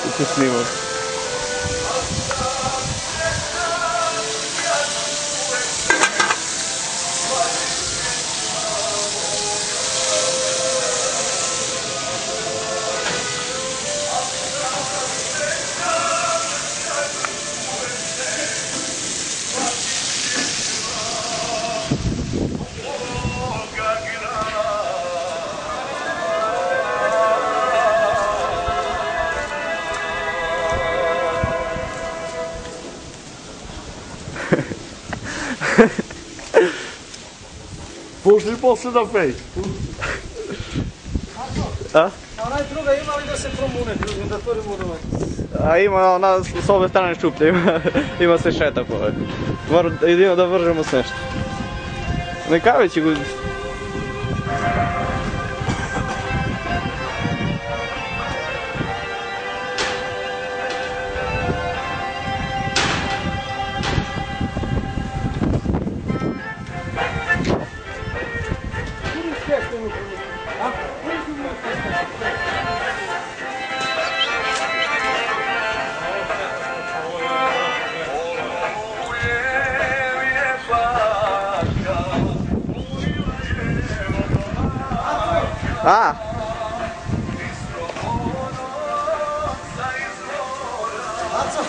I ti snimam. Pošli na fejs. A? A onaj druga ima li da se promune, da otvorimo ovaj? A ima, ona s ove strane šuplje, ima se šeta po ovoj. Idemo da vržemo sve što. Neka već je guditi. A! Aco!